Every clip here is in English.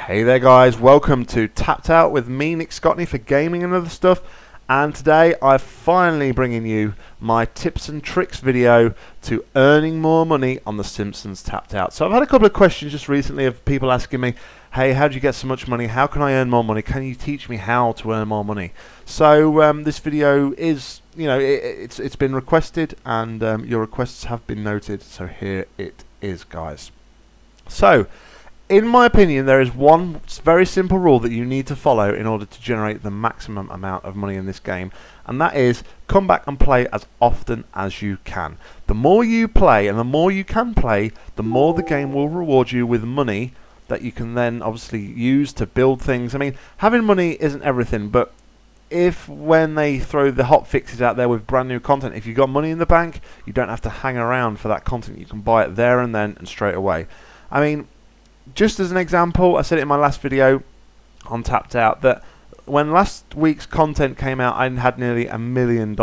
Hey there guys, welcome to Tapped Out with me, Nick Scottney, for gaming and other stuff. And today I'm finally bringing you my tips and tricks video to earning more money on the Simpsons Tapped Out. So I've had a couple of questions just recently of people asking me, hey, how do you get so much money? How can I earn more money? Can you teach me how to earn more money? So this video is, it's been requested, and your requests have been noted. So here it is, guys. So, in my opinion, there is one very simple rule that you need to follow in order to generate the maximum amount of money in this game, and that is come back and play as often as you can. The more you play and the more you can play, the more the game will reward you with money that you can then obviously use to build things. I mean, having money isn't everything, but if when they throw the hot fixes out there with brand new content, if you've got money in the bank, you don't have to hang around for that content. You can buy it there and then and straight away. I mean, just as an example, I said it in my last video on Tapped Out that when last week's content came out, I had nearly $1 million,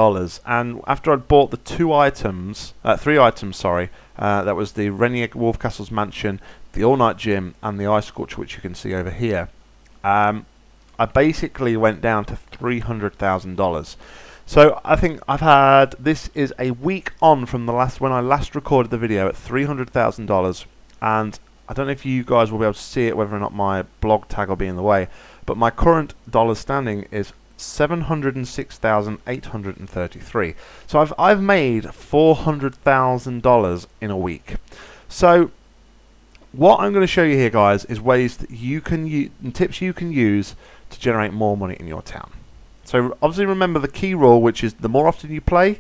and after I'd bought the three items, that was the Renier Wolfcastle's Mansion, the All-Night Gym, and the Ice Scorcher, which you can see over here, I basically went down to $300,000. So I think this is a week on from when I last recorded the video at $300,000, and I don't know if you guys will be able to see it, whether or not my blog tag will be in the way, but my current dollars standing is $706,833. So I've made $400,000 in a week. So what I'm going to show you here, guys, is ways that you can use and tips you can use to generate more money in your town. So obviously remember the key rule, which is the more often you play,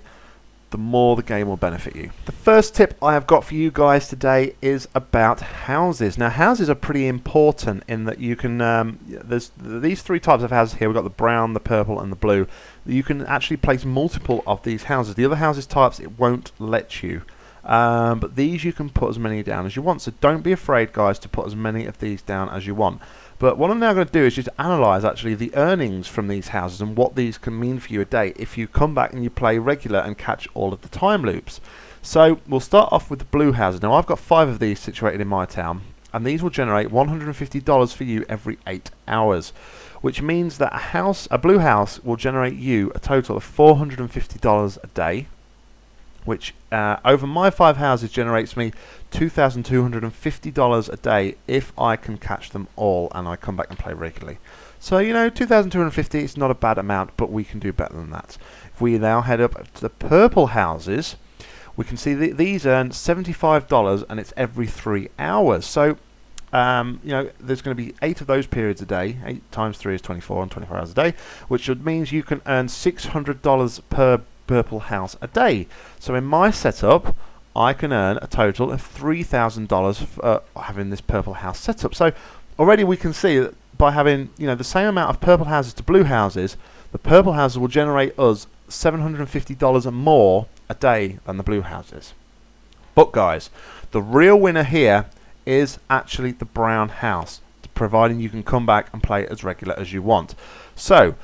the more the game will benefit you. The first tip I have got for you guys today is about houses. Now, houses are pretty important in that you can, there's these three types of houses here. We've got the brown, the purple, and the blue. You can actually place multiple of these houses. The other houses types, it won't let you. But these you can put as many down as you want. So don't be afraid, guys, to put as many of these down as you want. But what I'm now going to do is just analyse actually the earnings from these houses and what these can mean for you a day if you come back and you play regular and catch all of the time loops. So we'll start off with the blue houses. Now I've got 5 of these situated in my town, and these will generate $150 for you every 8 hours, which means that a blue house will generate you a total of $450 a day, which over my 5 houses generates me $2,250 a day if I can catch them all and I come back and play regularly. So, $2,250 is not a bad amount, but we can do better than that. If we now head up to the purple houses, we can see that these earn $75 and it's every 3 hours. So, there's going to be 8 of those periods a day. 8 times 3 is 24 and 24 hours a day, which means you can earn $600 per purple house a day. So in my setup, I can earn a total of $3,000 for having this purple house setup. So already we can see that by having the same amount of purple houses to blue houses, the purple houses will generate us $750 more a day than the blue houses. But guys, the real winner here is actually the brown house, providing you can come back and play as regular as you want. So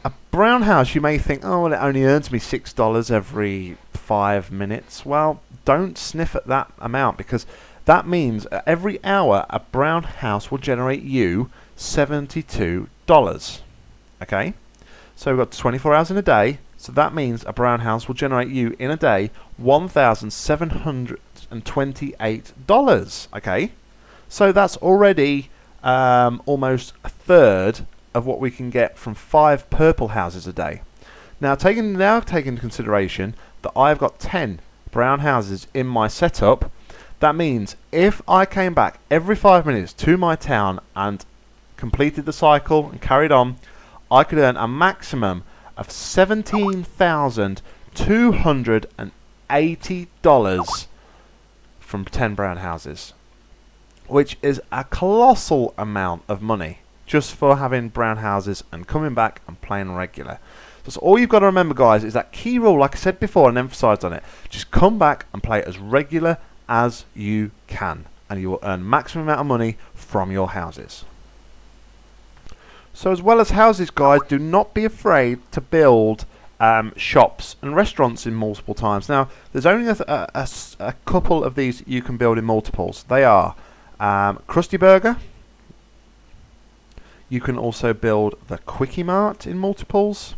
a brown house, you may think, oh, well, it only earns me $6 every 5 minutes. Well, don't sniff at that amount, because that means every hour a brown house will generate you $72. Okay? So we've got 24 hours in a day, so that means a brown house will generate you in a day $1,728. Okay? So that's already almost a third of what we can get from 5 purple houses a day. Now take into consideration that I've got 10 brown houses in my setup. That means if I came back every 5 minutes to my town and completed the cycle and carried on, I could earn a maximum of $17,280 from 10 brown houses, which is a colossal amount of money just for having brown houses and coming back and playing regular. So all you've got to remember, guys, is that key rule, like I said before and emphasised on it. Just come back and play as regular as you can, and you will earn maximum amount of money from your houses. So as well as houses, guys, do not be afraid to build shops and restaurants in multiple times. Now, there's only a couple of these you can build in multiples. They are Krusty Burger, You can also build the Quickie Mart in multiples.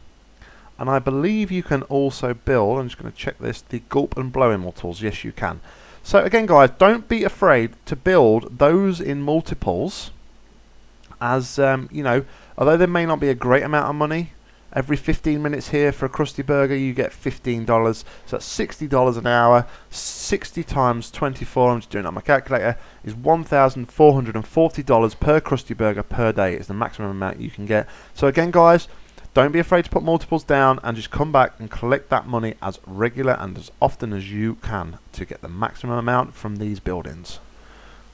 And I believe you can also build, I'm just going to check this, the Gulp and Blow in multiples. Yes, you can. So again, guys, don't be afraid to build those in multiples, as you know, although there may not be a great amount of money. Every 15 minutes here for a Krusty Burger, you get $15. So that's $60 an hour. 60 times 24, I'm just doing it on my calculator, is $1,440 per Krusty Burger per day. Is the maximum amount you can get. So again, guys, don't be afraid to put multiples down and just come back and collect that money as regular and as often as you can to get the maximum amount from these buildings.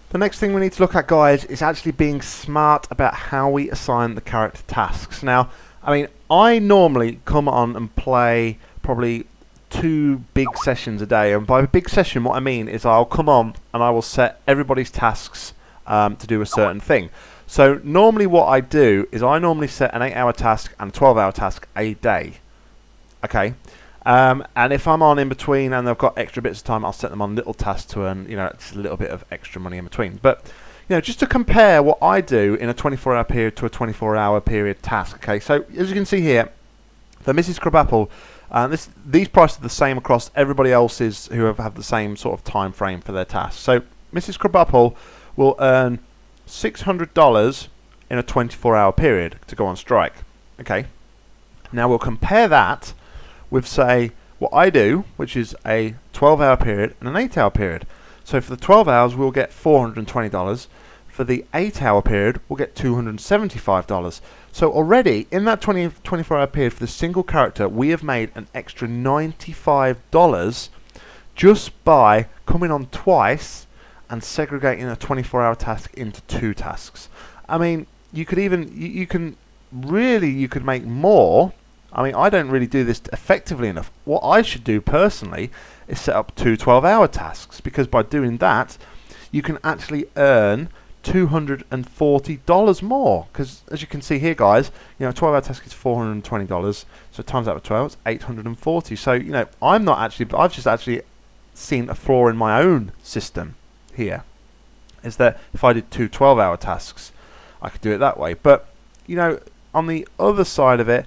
The next thing we need to look at, guys, is actually being smart about how we assign the character tasks. Now, I mean, I normally come on and play probably 2 big sessions a day, and by a big session what I mean is I'll come on and I will set everybody's tasks to do a certain thing. So normally what I do is I normally set an 8-hour task and a 12-hour task a day. Okay, and if I'm on in between and I've got extra bits of time, I'll set them on little tasks to earn, you know, just a little bit of extra money in between. But you know, just to compare what I do in a 24-hour period to a 24-hour period task. Okay, so as you can see here, the Mrs. Crabapple, these prices are the same across everybody else's who have the same sort of time frame for their tasks. So Mrs. Crabapple will earn $600 in a 24-hour period to go on strike. Okay, now we'll compare that with, say, what I do, which is a 12-hour period and an 8-hour period. So for the 12 hours, we'll get $420. For the 8-hour period, we'll get $275. So already, in that 24-hour period for the single character, we have made an extra $95 just by coming on twice and segregating a 24-hour task into 2 tasks. I mean, you could even, you could make more. I mean, I don't really do this effectively enough. What I should do personally is set up 2 12-hour tasks, because by doing that, you can actually earn $240 more. Because as you can see here, guys, you know, a 12-hour task is $420. So times that with 12, it's $840. So you know, I've just actually seen a flaw in my own system here. Is that if I did 2 12-hour tasks, I could do it that way. But you know, on the other side of it,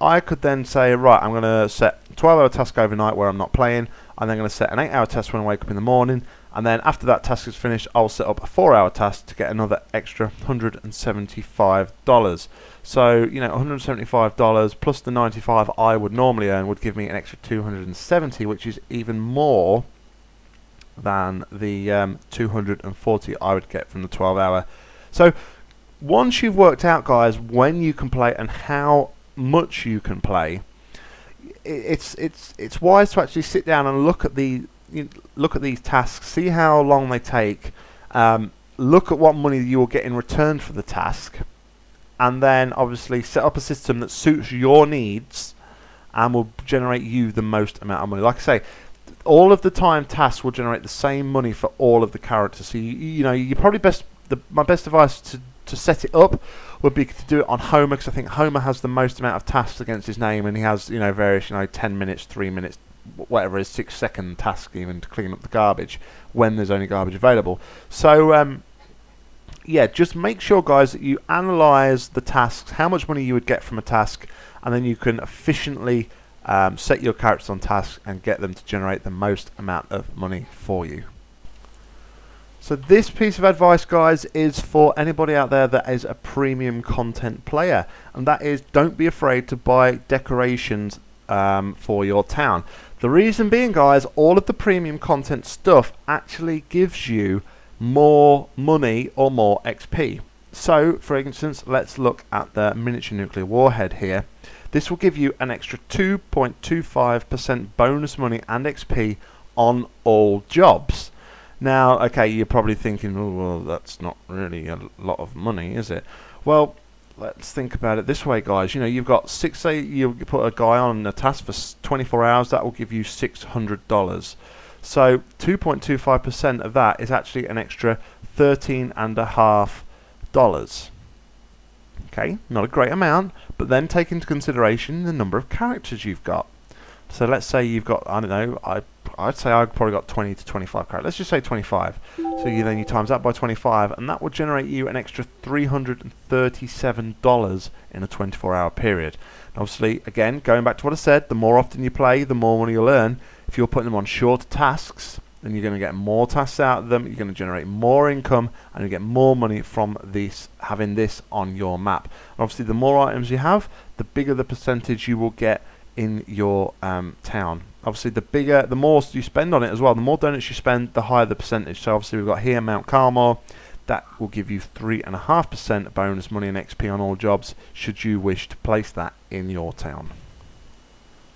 I could then say, right, I'm going to set a 12-hour task overnight where I'm not playing, and then going to set an 8-hour task when I wake up in the morning, and then after that task is finished, I'll set up a 4-hour task to get another extra $175. So, you know, $175 plus the $95 I would normally earn would give me an extra $270, which is even more than the $240 I would get from the 12-hour. So once you've worked out, guys, when you can play and how much you can play, it's wise to actually sit down and look at these tasks, see how long they take, look at what money you will get in return for the task, and then obviously set up a system that suits your needs and will generate you the most amount of money. Like I say, all of the time tasks will generate the same money for all of the characters. So you know, you probably my best advice to set it up would be to do it on Homer, because I think Homer has the most amount of tasks against his name, and he has, you know, various, you know, 10 minutes, 3 minutes, whatever it is, 6-second task even to clean up the garbage when there's only garbage available. So yeah, just make sure, guys, that you analyze the tasks, how much money you would get from a task, and then you can efficiently set your characters on tasks and get them to generate the most amount of money for you. So this piece of advice, guys, is for anybody out there that is a premium content player, and that is, don't be afraid to buy decorations for your town. The reason being, guys, all of the premium content stuff actually gives you more money or more XP. So for instance, let's look at the miniature nuclear warhead here. This will give you an extra 2.25% bonus money and XP on all jobs. Now, okay, you're probably thinking, oh, well, that's not really a lot of money, is it? Well, let's think about it this way, guys. You know, you've got say you put a guy on a task for 24 hours, that will give you $600. So 2.25% of that is actually an extra $13.50. Okay, not a great amount, but then take into consideration the number of characters you've got. So let's say you've got, I don't know, I'd say I've probably got 20 to 25 characters. Let's just say 25. So then you times that by 25, and that will generate you an extra $337 in a 24-hour period. And obviously, again, going back to what I said, the more often you play, the more money you'll earn. If you're putting them on shorter tasks, then you're going to get more tasks out of them, you're going to generate more income, and you get more money from having this on your map. And obviously, the more items you have, the bigger the percentage you will get in your town. Obviously, the more you spend on it as well, the more donuts you spend, the higher the percentage. So obviously, we've got here Mount Carmel. That will give you 3.5% bonus money and XP on all jobs, should you wish to place that in your town.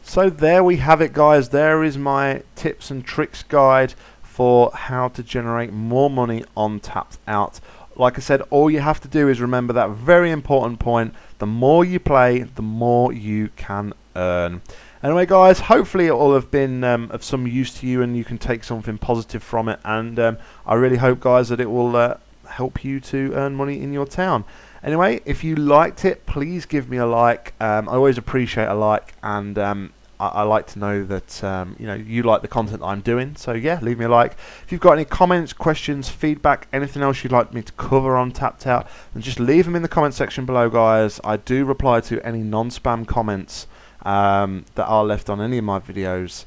So there we have it, guys. There is my tips and tricks guide for how to generate more money on Tapped Out. Like I said, all you have to do is remember that very important point: the more you play, the more you can earn. Anyway, guys, hopefully it will have been of some use to you and you can take something positive from it. And I really hope, guys, that it will help you to earn money in your town. Anyway, if you liked it, please give me a like. I always appreciate a like, and I like to know that you like the content that I'm doing. So yeah, leave me a like. If you've got any comments, questions, feedback, anything else you'd like me to cover on Tapped Out, then just leave them in the comment section below, guys. I do reply to any non-spam comments that are left on any of my videos.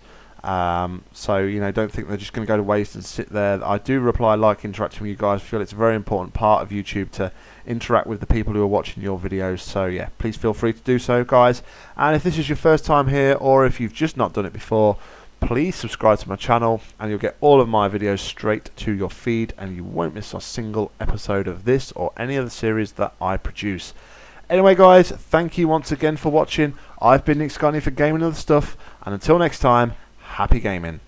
So don't think they're just going to go to waste and sit there. I do reply, like interacting with you guys. I feel it's a very important part of YouTube to interact with the people who are watching your videos. So yeah, please feel free to do so, guys. And if this is your first time here, or if you've just not done it before, please subscribe to my channel and you'll get all of my videos straight to your feed, and you won't miss a single episode of this or any other series that I produce. Anyway, guys, thank you once again for watching. I've been Nick Scotney for Gaming and Other Stuff, and until next time, happy gaming.